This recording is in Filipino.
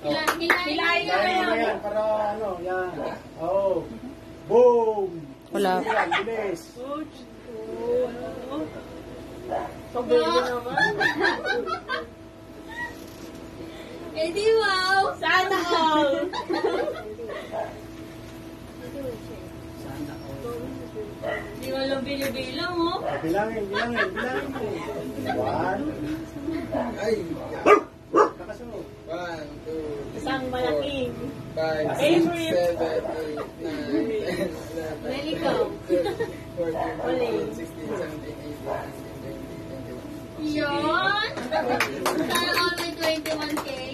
Hilahin Hilahin mo yan para ano, yan. Oh. Boom! Wala. Yan, bilis. Pabili naman. Eh di wow! Sana all! Sana all. Di walang bilo-bilo mo. Bilangin mo. One. Ay! Nakasunod. 1, 2, 3, Isang malaking. 5, 6, Favorite. 7, 8, 9, 10, 11, Really go. 12, 14, 15, 16, 17, 18, 19, 20, 21. Yun! Sana all may 21K.